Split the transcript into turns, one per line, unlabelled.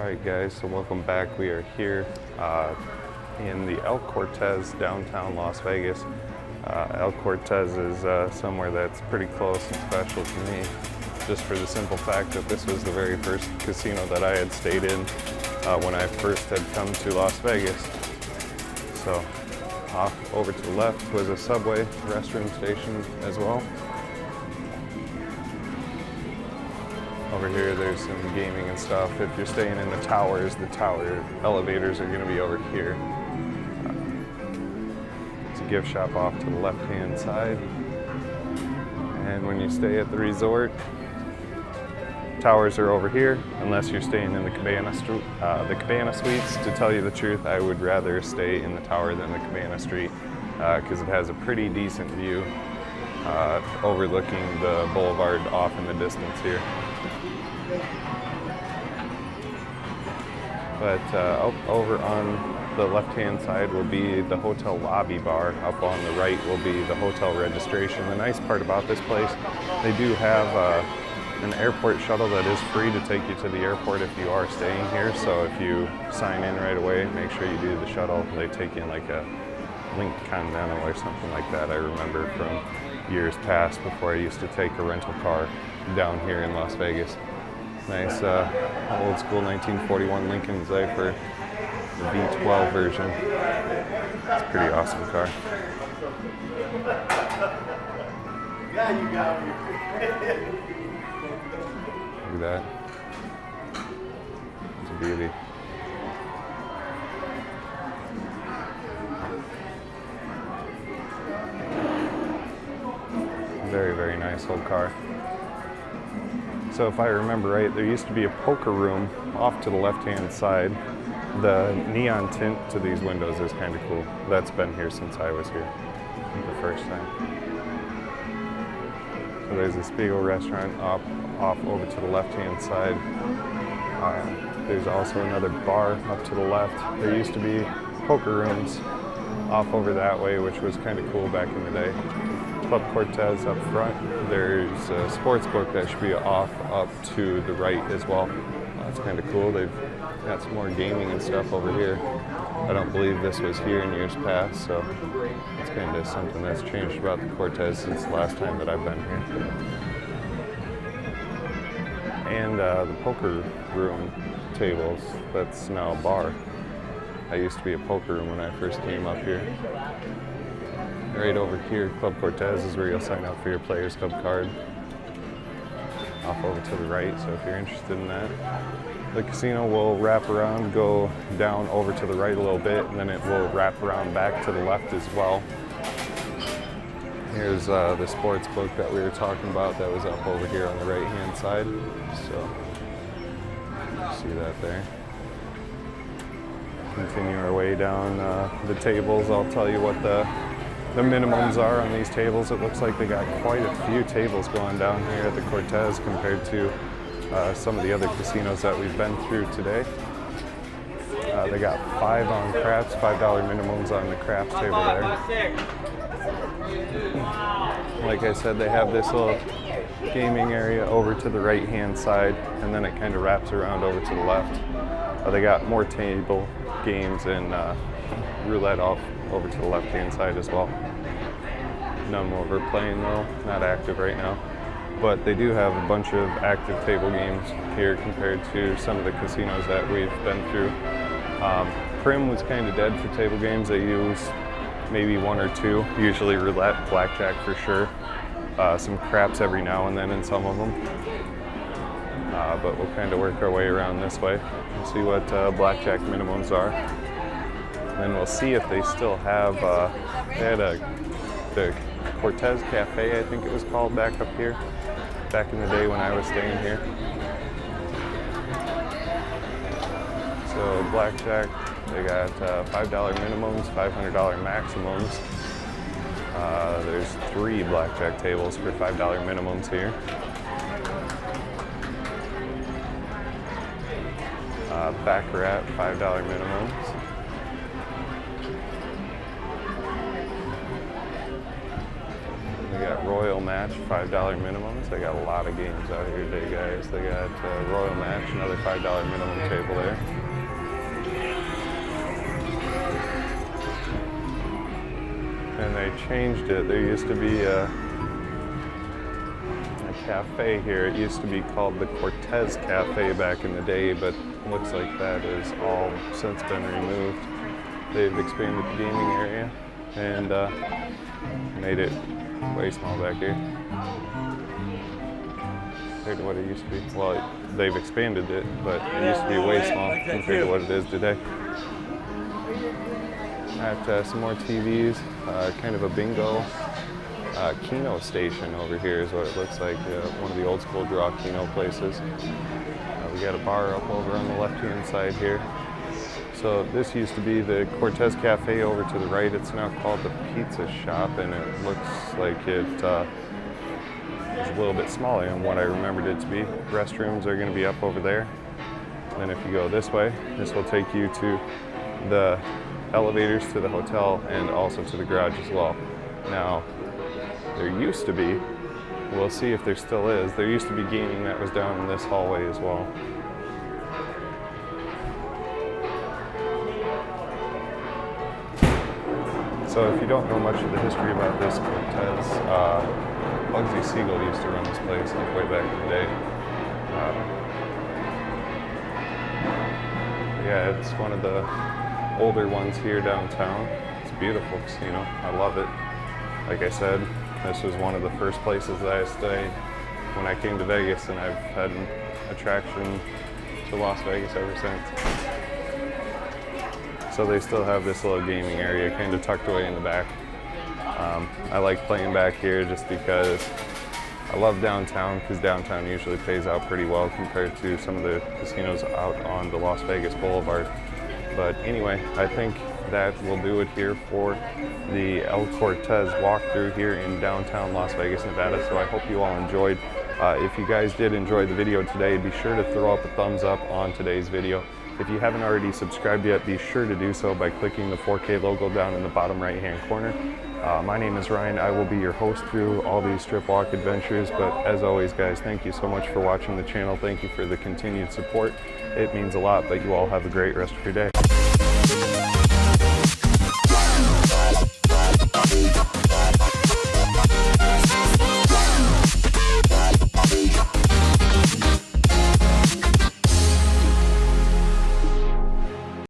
Alright guys, so welcome back. We are here in the El Cortez, downtown Las Vegas. El Cortez is somewhere that's pretty close and special to me, just for the simple fact that this was the very first casino that I had stayed in when I first had come to Las Vegas. So off over to the left was a Subway restroom station as well. Over here there's some gaming and stuff. If you're staying in the tower elevators are going to be over here. It's a gift shop off to the left hand side. And when you stay at the resort, towers are over here, unless you're staying in the Cabana Suites. To tell you the truth, I would rather stay in the tower than the Cabana Suite because it has a pretty decent view overlooking the boulevard off in the distance here. But over on the left-hand side will be the hotel lobby bar. Up on the right will be the hotel registration. The nice part about this place, they do have an airport shuttle that is free to take you to the airport if you are staying here. So if you sign in right away, make sure you do the shuttle. They take you in like a Linked Continental or something like that. I remember from years past before I used to take a rental car down here in Las Vegas. Nice old school 1941 Lincoln Zephyr, the V12 version. It's a pretty awesome car. Look at that. It's a beauty. Very, very nice old car. So if I remember right, there used to be a poker room off to the left-hand side. The neon tint to these windows is kind of cool. That's been here since I was here the first time. So there's a Spiegel restaurant off over to the left-hand side. There's also another bar up to the left. There used to be poker rooms off over that way, which was kind of cool back in the day. Club Cortez up front. There's a sports book that should be off up to the right as well. That's kind of cool. They've got some more gaming and stuff over here. I don't believe this was here in years past, so it's kind of something that's changed about the Cortez since the last time that I've been here. And the poker room tables, that's now a bar. I used to be a poker room when I first came up here. Right over here, Club Cortez is where you'll sign up for your Players Club card. Off over to the right, so if you're interested in that. The casino will wrap around, go down over to the right a little bit, and then it will wrap around back to the left as well. Here's the sports book that we were talking about that was up over here on the right-hand side. So, see that there. Continue our way down the tables. I'll tell you what the minimums are on these tables. It looks like they got quite a few tables going down here at the Cortez compared to some of the other casinos that we've been through today. They got 5 on craps, $5 minimums on the craps table there. Like I said, they have this little gaming area over to the right hand side, and then it kind of wraps around over to the left. They got more table games and roulette off over to the left hand side as well. None over playing though, not active right now. But they do have a bunch of active table games here compared to some of the casinos that we've been through. Prim was kind of dead for table games. They use maybe 1 or 2, usually roulette, blackjack for sure. Some craps every now and then in some of them. But we'll kind of work our way around this way and see what blackjack minimums are. And then we'll see if they still have, they had the Cortez Cafe, I think it was called, back up here, back in the day when I was staying here. So blackjack, they got $5 minimums, $500 maximums. There's 3 blackjack tables for $5 minimums here. Baccarat, $5 minimums. They got Royal Match, $5 minimums. They got a lot of games out here today, guys. They got Royal Match, another $5 minimum table there. And they changed it. There used to be a cafe here. It used to be called the Cortez Cafe back in the day, but looks like that has all since been removed. They've expanded the gaming area and made it way small back here compared to what it used to be. Well, they've expanded it, but it used to be way small compared to what it is today. Got some more TVs, kind of a bingo Keno station over here is what it looks like, one of the old school draw Keno places. We got a bar up over on the left hand side here. So this used to be the Cortez Cafe over to the right. It's now called the Pizza Shop, and it looks like it is a little bit smaller than what I remembered it to be. Restrooms are going to be up over there. And if you go this way, this will take you to the elevators to the hotel and also to the garage as well. Now, there used to be, we'll see if there still is, there used to be gaming that was down in this hallway as well. So if you don't know much of the history about this Cortez, Bugsy Siegel used to run this place like way back in the day. Yeah, it's one of the older ones here downtown. It's a beautiful casino. I love it. Like I said, this was one of the first places that I stayed when I came to Vegas, and I've had an attraction to Las Vegas ever since. So they still have this little gaming area kind of tucked away in the back. I like playing back here just because I love downtown, because downtown usually pays out pretty well compared to some of the casinos out on the Las Vegas Boulevard. But anyway, I think that will do it here for the El Cortez walkthrough here in downtown Las Vegas, Nevada. So I hope you all enjoyed. If you guys did enjoy the video today, be sure to throw up a thumbs up on today's video. If you haven't already subscribed yet, be sure to do so by clicking the 4K logo down in the bottom right hand corner. My name is Ryan. I will be your host through all these strip walk adventures, but as always guys, thank you so much for watching the channel. Thank you for the continued support. It means a lot, but you all have a great rest of your day.